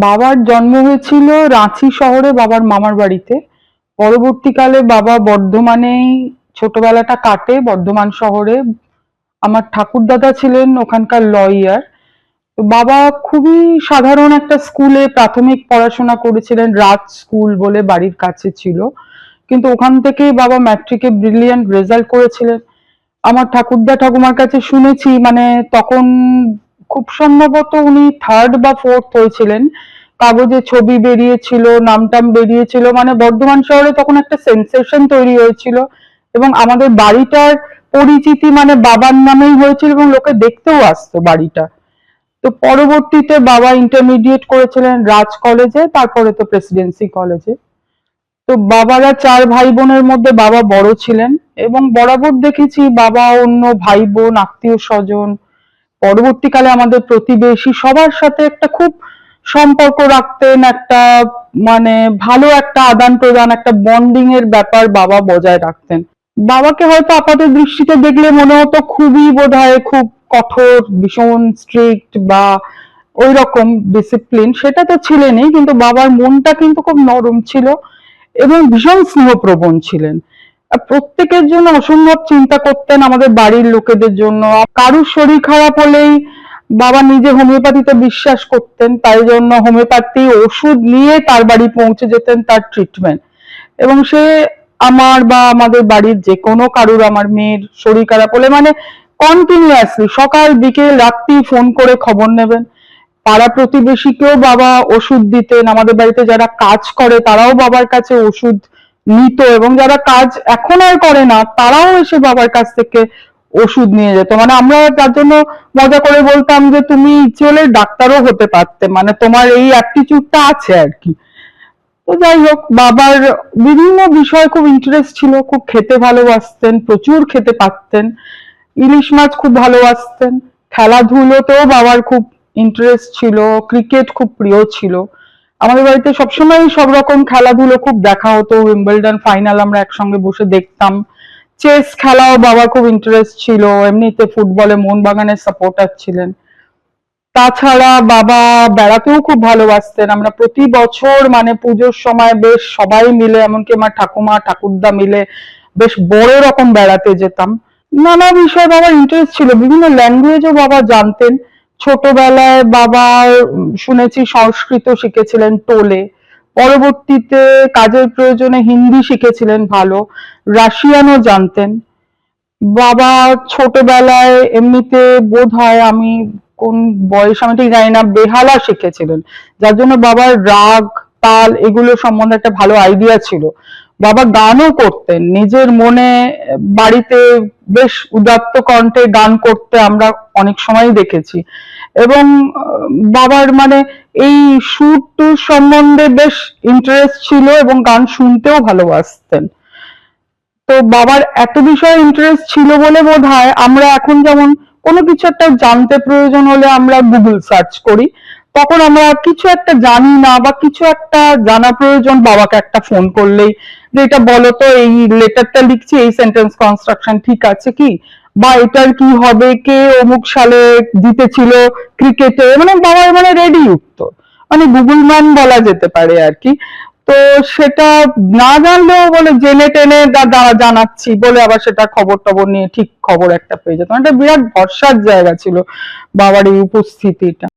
বাবার জন্ম হয়েছিল রাঁচি শহরে বাবার মামার বাড়িতে। পরবর্তীকালে বাবা বর্ধমানেই ছোটবেলাটা কাটে, বর্ধমান শহরে। আমার ঠাকুরদাদা ছিলেন ওখানকার লয়ার। তো বাবা খুবই সাধারণ একটা স্কুলে প্রাথমিক পড়াশোনা করেছিলেন, রাজ স্কুল বলে বাড়ির কাছে ছিল। কিন্তু ওখান থেকেই বাবা ম্যাট্রিকে ব্রিলিয়ান্ট রেজাল্ট করেছিলেন। আমার ঠাকুরদা ঠাকুমার কাছে শুনেছি, মানে তখন খুব সম্ভবত উনি থার্ড বা ফোর্থ হয়েছিলেন। কাগজে ছবি বেরিয়েছিল, নামটাম বেরিয়েছিল, মানে বর্ধমান শহরে তখন একটা সেন্সেশন তৈরি হয়েছিল। এবং আমাদের বাড়িটার পরিচিতি মানে বাবার নামেই হয়েছিল এবং লোকে দেখতেও আসতো বাড়িটা। তো পরবর্তীতে বাবা ইন্টারমিডিয়েট করেছিলেন রাজ কলেজে, তারপরে তো প্রেসিডেন্সি কলেজে। তো বাবারা চার ভাই বোনের মধ্যে বাবা বড় ছিলেন। এবং বরাবর দেখেছি বাবা অন্য ভাই বোন, আত্মীয় স্বজন, পরবর্তীকালে আমাদের প্রতিবেশী সবার সাথে একটা খুব সম্পর্ক রাখতেন। একটা মানে ভালো একটা আদান প্রদান, একটা বন্ডিং এর ব্যাপার বাবা বজায় রাখতেন। বাবাকে হয়তো আপাত দৃষ্টিতে দেখলে মনে হতো খুবই বোধহয় খুব কঠোর, ভীষণ স্ট্রিক্ট বা ওই রকম ডিসিপ্লিন, সেটা তো ছিলেনই, কিন্তু বাবার মনটা কিন্তু খুব নরম ছিল এবং ভীষণ স্নেহপ্রবণ ছিলেন। প্রত্যেকের জন্য অসম্ভব চিন্তা করতেন, আমাদের বাড়ির লোকেদের জন্য। কারুর শরীর খারাপ হলেই বাবা নিজে হোমিওপ্যাথিতে বিশ্বাস করতেন, তাই জন্য হোমিওপ্যাথি ওষুধ নিয়ে তার বাড়ি পৌঁছে যেতেন তার ট্রিটমেন্ট। এবং সে আমার বা আমাদের বাড়ির যে কোনো কারুর, আমার মেয়ের শরীর খারাপ হলে মানে কন্টিনিউয়াসলি সকাল বিকেল রাত্রি ফোন করে খবর নেবেন। পাড়া প্রতিবেশীকেও বাবা ওষুধ দিতেন, আমাদের বাড়িতে যারা কাজ করে তারাও বাবার কাছে ওষুধ নিত, এবং যারা কাজ এখন আর করে না তারাও এসে বাবার কাছ থেকে ওষুধ নিয়ে যেত। মানে আমরা তার জন্য মজা করে বলতাম যে তুমি ইচ্ছে হলে ডাক্তারও হতে পারতে, মানে তোমার এই অ্যাপটিটিউডটা আছে আর কি। তো যাই হোক, বাবার বিভিন্ন বিষয়ে খুব ইন্টারেস্ট ছিল, খুব খেতে ভালোবাসতেন, প্রচুর খেতে পারতেন, ইলিশ মাছ খুব ভালোবাসতেন। খেলাধুলোতেও বাবার খুব ইন্টারেস্ট ছিল, ক্রিকেট খুব প্রিয় ছিল। আমাদের বাড়িতে সবসময় সব রকম খেলাধুলো খুব দেখা হতো, উইম্বলডন ফাইনাল আমরা একসঙ্গে বসে দেখতাম। চেস খেলাও বাবার খুব ইন্টারেস্ট ছিল, এমনিতে ফুটবলে মোহনবাগানের সাপোর্টার ছিলেন। তাছাড়া বাবা বেড়াতেও খুব ভালোবাসতেন। আমরা প্রতি বছর মানে পুজোর সময় বেশ সবাই মিলে, এমনকি আমার ঠাকুমা ঠাকুরদা মিলে বেশ বড় রকম বেড়াতে যেতাম। নানা বিষয়ে বাবার ইন্টারেস্ট ছিল, বিভিন্ন ল্যাঙ্গুয়েজও বাবা জানতেন। ছোটবেলায় বাবা শুনেছি সংস্কৃত শিখেছিলেন টোলে, পরবর্তীতে কাজের প্রয়োজনে হিন্দি শিখেছিলেন ভালো, রাশিয়ানও জানতেন। বাবা ছোটবেলায় এমনিতে বোধহয় আমি কোন বয়স আমি ঠিক জানি না, বেহালা শিখেছিলেন, যার জন্য বাবার রাগ তাল এগুলো সম্বন্ধে একটা ভালো আইডিয়া ছিল। বাবা গানও করতেন নিজের মনে, বাড়িতে বেশ উদাত্ত কণ্ঠে গান করতে আমরা অনেক সময় দেখেছি। এবং বাবার মানে এই সুর টুর সম্বন্ধে বেশ ইন্টারেস্ট ছিল এবং গান শুনতেও ভালোবাসতেন। তো বাবার এত বিষয়ে ইন্টারেস্ট ছিল বলে বোধহয় আমরা এখন যেমন কোনো কিছু একটা জানতে প্রয়োজন হলে আমরা গুগল সার্চ করি, তখন আমরা কিছু একটা জানি না বা কিছু একটা জানা প্রয়োজন, বাবাকে একটা ফোন করলেই যে এটা বলো তো, এই লেটারটা লিখছি, এই সেন্টেন্স কনস্ট্রাকশন ঠিক আছে কি, বা এটার কি হবে, কে অমুক সালে জিতেছিল ক্রিকেটে, মানে বাবার মানে রেডি উঠতো, মানে গুগল ম্যান বলা যেতে পারে আর কি। তো সেটা না জানলেও বলে জেনে টেনে জানাচ্ছি বলে আবার সেটা খবর টবর নিয়ে ঠিক খবর একটা পেয়ে যেত। মানে একটা বিরাট ভরসার জায়গা ছিল বাবার এই উপস্থিতিটা।